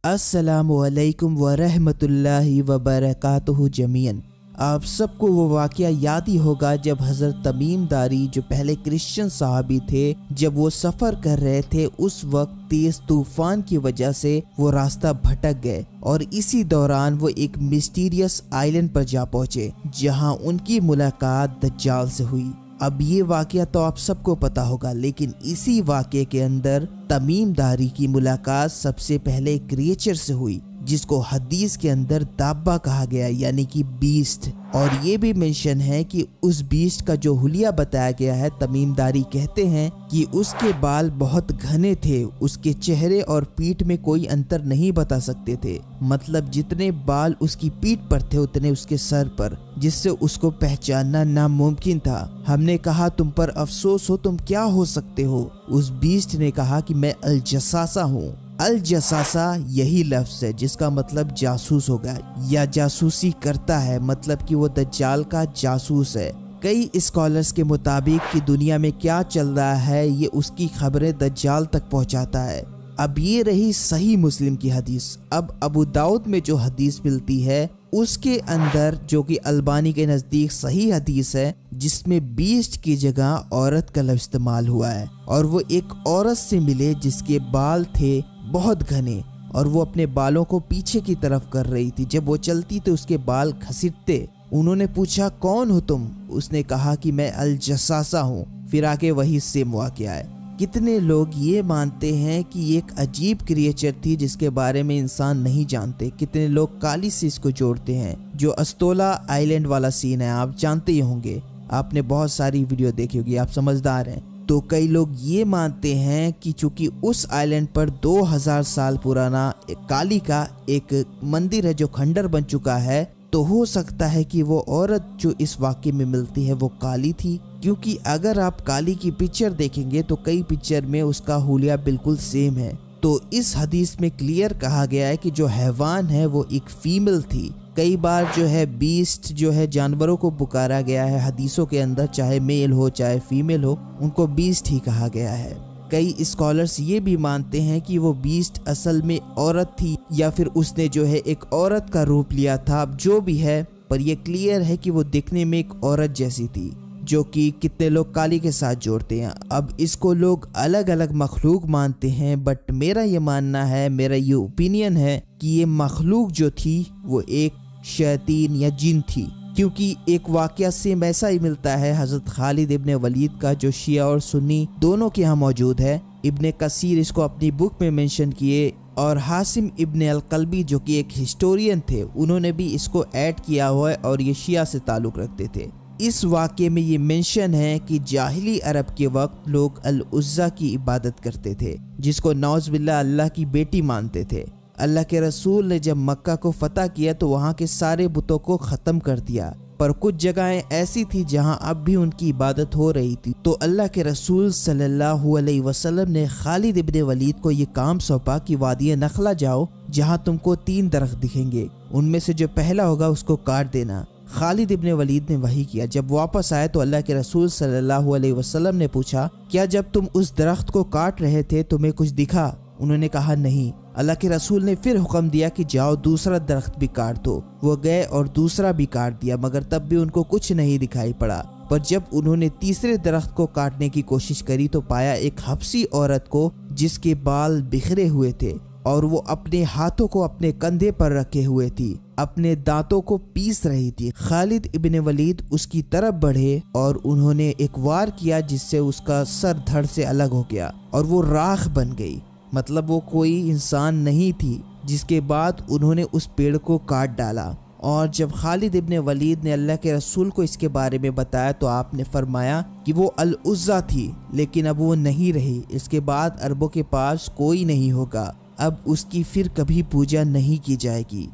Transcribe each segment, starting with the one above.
अस्सलामुअलैकुम वरहमतुल्लाहि वबरकातुहु जमीअन। आप सबको वो वाक़या याद ही होगा जब हज़रत तमीम दारी जो पहले क्रिश्चियन सहाबी थे, जब वो सफ़र कर रहे थे उस वक्त तेज तूफान की वजह से वो रास्ता भटक गए और इसी दौरान वो एक मिस्टीरियस आइलैंड पर जा पहुँचे जहाँ उनकी मुलाकात दज्जाल से हुई। अब ये वाक़या तो आप सबको पता होगा, लेकिन इसी वाक़ये के अंदर तमीम दारी की मुलाकात सबसे पहले क्रिएचर से हुई जिसको हदीस के अंदर दाब्बा कहा गया, यानी कि बीस्ट। और ये भी मेंशन है कि उस बीस्ट का जो हुलिया बताया गया है, तमीम दारी कहते हैं कि उसके बाल बहुत घने थे, उसके चेहरे और पीठ में कोई अंतर नहीं बता सकते थे। मतलब जितने बाल उसकी पीठ पर थे उतने उसके सर पर, जिससे उसको पहचानना नामुमकिन था। हमने कहा तुम पर अफसोस हो, तुम क्या हो सकते हो? उस बीस्ट ने कहा कि मैं अल जसासा हूँ। अल जसासा यही लफ्ज़ है जिसका मतलब जासूस होगा या जासूसी करता है, मतलब कि वो दज्जाल का जासूस है। कई स्कॉलर्स के मुताबिक कि दुनिया में क्या चल रहा है ये उसकी खबरें दज्जाल तक पहुंचाता है। अब ये रही सही मुस्लिम की हदीस। अब अबू दाऊद में जो हदीस मिलती है उसके अंदर, जो कि अलबानी के नज़दीक सही हदीस है, जिसमें बीस्ट की जगह औरत का लफ्ज़ इस्तेमाल हुआ है और वो एक औरत से मिले जिसके बाल थे बहुत घने और वो अपने बालों को पीछे की तरफ कर रही थी। जब वो चलती तो उसके बाल घसीटते। उन्होंने पूछा कौन हो तुम? उसने कहा कि मैं अल जसासा हूँ। फिर आके वही सेम वाक़या है। कितने लोग ये मानते हैं कि ये एक अजीब क्रिएचर थी जिसके बारे में इंसान नहीं जानते। कितने लोग काली से इसको जोड़ते हैं। जो अस्तोला आइलैंड वाला सीन है आप जानते ही होंगे, आपने बहुत सारी वीडियो देखी होगी, आप समझदार हैं। तो कई लोग ये मानते हैं कि चूंकि उस आइलैंड पर 2000 साल पुराना काली का एक मंदिर है जो खंडर बन चुका है, तो हो सकता है कि वो औरत जो इस वाक़ये में मिलती है वो काली थी। क्योंकि अगर आप काली की पिक्चर देखेंगे तो कई पिक्चर में उसका हुलिया बिल्कुल सेम है। तो इस हदीस में क्लियर कहा गया है कि जो हैवान है वो एक फीमेल थी। कई बार जो है बीस्ट जो है जानवरों को पुकारा गया है हदीसों के अंदर, चाहे मेल हो चाहे फीमेल हो, उनको बीस्ट ही कहा गया है। कई स्कॉलर्स ये भी मानते हैं कि वो बीस्ट असल में औरत थी या फिर उसने जो है एक औरत का रूप लिया था। अब जो भी है, पर ये क्लियर है कि वो दिखने में एक औरत जैसी थी, जो कि कितने लोग काली के साथ जोड़ते हैं। अब इसको लोग अलग अलग मखलूक मानते हैं, बट मेरा ये मानना है, मेरा ये ओपिनियन है कि ये मखलूक जो थी वो एक शैतान या जिन थी। क्योंकि एक वाक़या सेम ऐसा ही मिलता है हज़रत खालिद इब्ने वलीद का, जो शिया और सुन्नी दोनों के यहाँ मौजूद है। इब्ने कसीर इसको अपनी बुक में मेंशन किए और हासिम इब्ने अल-कल्बी जो कि एक हिस्टोरियन थे, उन्होंने भी इसको ऐड किया हुआ है और ये शिया से ताल्लुक़ रखते थे। इस वाक़ये में ये मेंशन है कि जाहिली अरब के वक्त लोग अल-उज़्ज़ा की इबादत करते थे, जिसको नौज़ बिल्लाह अल्लाह की बेटी मानते थे। अल्लाह के रसूल ने जब मक्का को फतह किया तो वहाँ के सारे बुतों को ख़त्म कर दिया, पर कुछ जगहें ऐसी थी जहाँ अब भी उनकी इबादत हो रही थी। तो अल्लाह के रसूल सल्लल्लाहु अलैहि वसल्लम ने खालिद इब्ने वलीद को ये काम सौंपा कि वादिय नखला जाओ, जहाँ तुमको 3 दरख्त दिखेंगे, उनमें से जो पहला होगा उसको काट देना। खालिद इब्ने वलीद ने वही किया। जब वापस आए तो अल्लाह के रसूल सल्लल्लाहु अलैहि वसल्लम ने पूछा, क्या जब तुम उस दरख्त को काट रहे थे तुम्हें कुछ दिखा? उन्होंने कहा नहीं। अल्लाह के रसूल ने फिर हुक्म दिया कि जाओ दूसरा दरख्त भी काट दो। वो गए और दूसरा भी काट दिया, मगर तब भी उनको कुछ नहीं दिखाई पड़ा। पर जब उन्होंने तीसरे दरख्त को काटने की कोशिश करी तो पाया एक हबसी औरत को जिसके बाल बिखरे हुए थे और वो अपने हाथों को अपने कंधे पर रखे हुए थी, अपने दांतों को पीस रही थी। खालिद इब्ने वलीद उसकी तरफ बढ़े और उन्होंने एक वार किया जिससे उसका सर धड़ से अलग हो गया और वो राख बन गई। मतलब वो कोई इंसान नहीं थी। जिसके बाद उन्होंने उस पेड़ को काट डाला। और जब खालिद इब्ने वलीद ने अल्लाह के रसूल को इसके बारे में बताया तो आपने फरमाया कि वो अल-उज़्ज़ा थी, लेकिन अब वो नहीं रही। इसके बाद अरबों के पास कोई नहीं होगा, अब उसकी फिर कभी पूजा नहीं की जाएगी।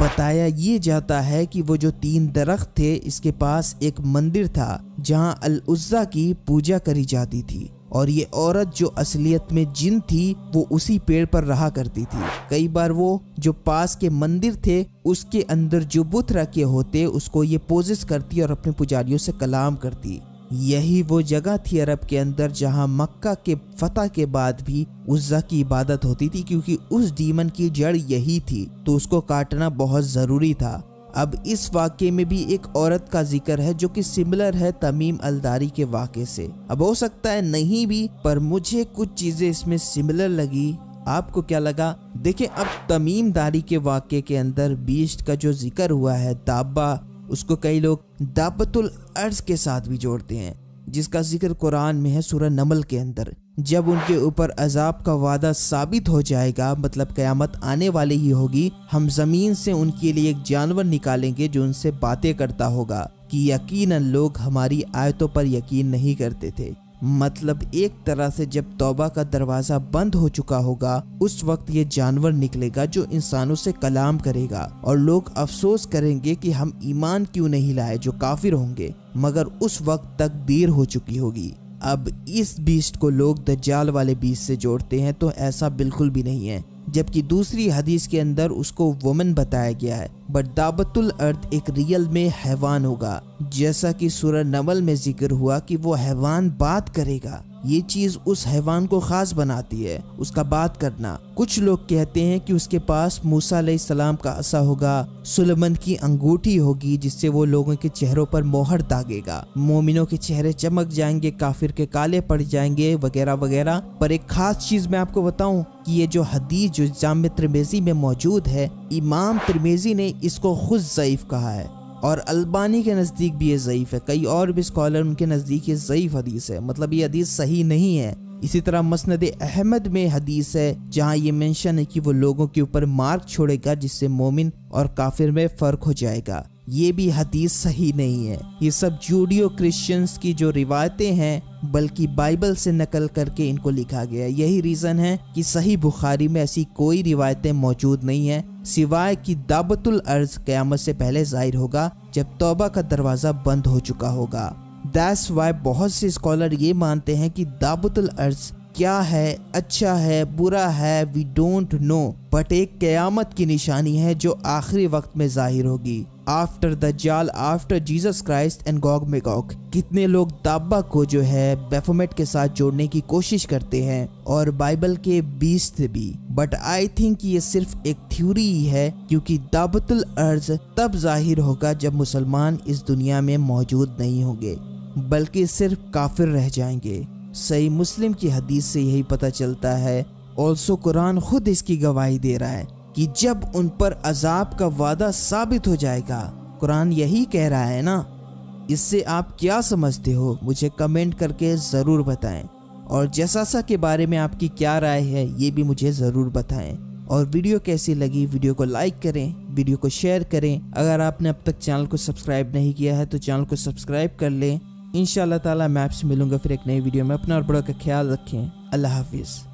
बताया ये जाता है कि वो जो 3 दरख्त थे, इसके पास एक मंदिर था जहाँ अल-उज़्ज़ा की पूजा करी जाती थी और ये औरत जो असलियत में जिन थी वो उसी पेड़ पर रहा करती थी। कई बार वो जो पास के मंदिर थे उसके अंदर जो बुत रखे होते उसको ये पोजेस करती और अपने पुजारियों से कलाम करती। यही वो जगह थी अरब के अंदर जहां मक्का के फतह के बाद भी उज़्ज़ा की इबादत होती थी, क्योंकि उस डीमन की जड़ यही थी, तो उसको काटना बहुत ज़रूरी था। अब इस वाक़े में भी एक औरत का जिक्र है जो कि सिमिलर है तमीम अलदारी के वाक़े से। अब हो सकता है नहीं भी, पर मुझे कुछ चीज़ें इसमें सिमिलर लगी। आपको क्या लगा? देखिए, अब तमीम दारी के वाक़े के अंदर बीस्ट का जो जिक्र हुआ है, दाब्बा, उसको कई लोग दाब्बतुल अर्ज़ के साथ भी जोड़ते हैं, जिसका जिक्र कुरान में है सूरह नमल के अंदर। जब उनके ऊपर अजाब का वादा साबित हो जाएगा, मतलब क़यामत आने वाली ही होगी, हम ज़मीन से उनके लिए एक जानवर निकालेंगे जो उनसे बातें करता होगा कि यकीनन लोग हमारी आयतों पर यकीन नहीं करते थे। मतलब एक तरह से जब तौबा का दरवाज़ा बंद हो चुका होगा, उस वक्त ये जानवर निकलेगा जो इंसानों से कलाम करेगा और लोग अफसोस करेंगे कि हम ईमान क्यों नहीं लाए, जो काफिर होंगे, मगर उस वक्त तक देर हो चुकी होगी। अब इस बीस्ट को लोग दज्जाल वाले बीस्ट से जोड़ते हैं, तो ऐसा बिल्कुल भी नहीं है, जबकि दूसरी हदीस के अंदर उसको वुमन बताया गया है। बट दाबतुल अर्द एक रियल में हैवान होगा, जैसा कि सूरह नमल में जिक्र हुआ कि वो हैवान बात करेगा। ये चीज उस हैवान को खास बनाती है, उसका बात करना। कुछ लोग कहते हैं कि उसके पास मूसा अलैहिस्सलाम का असा होगा, सुलेमान की अंगूठी होगी जिससे वो लोगों के चेहरों पर मोहर दागेगा, मोमिनों के चेहरे चमक जाएंगे, काफिर के काले पड़ जाएंगे, वगैरह वगैरह। पर एक खास चीज मैं आपको बताऊं कि ये जो हदीस जो जामे तिर्मिज़ी में मौजूद है, इमाम तिर्मिज़ी ने इसको खुद ज़ईफ कहा है और अल्बानी के नज़दीक भी ये ज़ईफ है। कई और भी स्कॉलर उनके नज़दीक ये ज़ईफ हदीस है, मतलब ये हदीस सही नहीं है। इसी तरह मसनद अहमद में हदीस है जहाँ ये मेंशन है कि वो लोगों के ऊपर मार्क छोड़ेगा जिससे मोमिन और काफिर में फ़र्क हो जाएगा। ये भी हदीस सही नहीं है। ये सब जूडियो क्रिश्चियंस की जो रिवायतें हैं, बल्कि बाइबल से नकल करके इनको लिखा गया है। यही रीज़न है कि सही बुखारी में ऐसी कोई रिवायतें मौजूद नहीं है, सिवाय कि दाबतुल अर्ज़ क़यामत से पहले ज़ाहिर होगा जब तौबा का दरवाज़ा बंद हो चुका होगा। दैट्स वाई बहुत से स्कॉलर ये मानते हैं कि दाबतुल अर्ज़ क्या है, अच्छा है, बुरा है, वी डोंट नो, बट एक क़यामत की निशानी है जो आखिरी वक्त में ज़ाहिर होगी। आफ्टर दज्जाल, after Jesus Christ and Gog Magog. कितने लोग दाब्बा को जो है बैफोमेट के साथ जोड़ने की कोशिश करते हैं और बाइबल के बीस्ट से भी, बट आई थिंक ये सिर्फ एक थ्योरी ही है, क्योंकि दाबतुल अर्ज़ तब जाहिर होगा जब मुसलमान इस दुनिया में मौजूद नहीं होंगे, बल्कि सिर्फ काफिर रह जाएंगे। सही मुस्लिम की हदीस से यही पता चलता है। ऑल्सो कुरान खुद इसकी गवाही दे रहा है कि जब उन पर अजाब का वादा साबित हो जाएगा। कुरान यही कह रहा है ना। इससे आप क्या समझते हो, मुझे कमेंट करके ज़रूर बताएं। और जसासा के बारे में आपकी क्या राय है, ये भी मुझे ज़रूर बताएं। और वीडियो कैसी लगी, वीडियो को लाइक करें, वीडियो को शेयर करें। अगर आपने अब तक चैनल को सब्सक्राइब नहीं किया है तो चैनल को सब्सक्राइब कर लें। इंशाअल्लाह ताला मैं आपसे मिलूंगा फिर एक नई वीडियो में। अपना और बड़ों का ख्याल रखें। अल्लाह हाफिज़।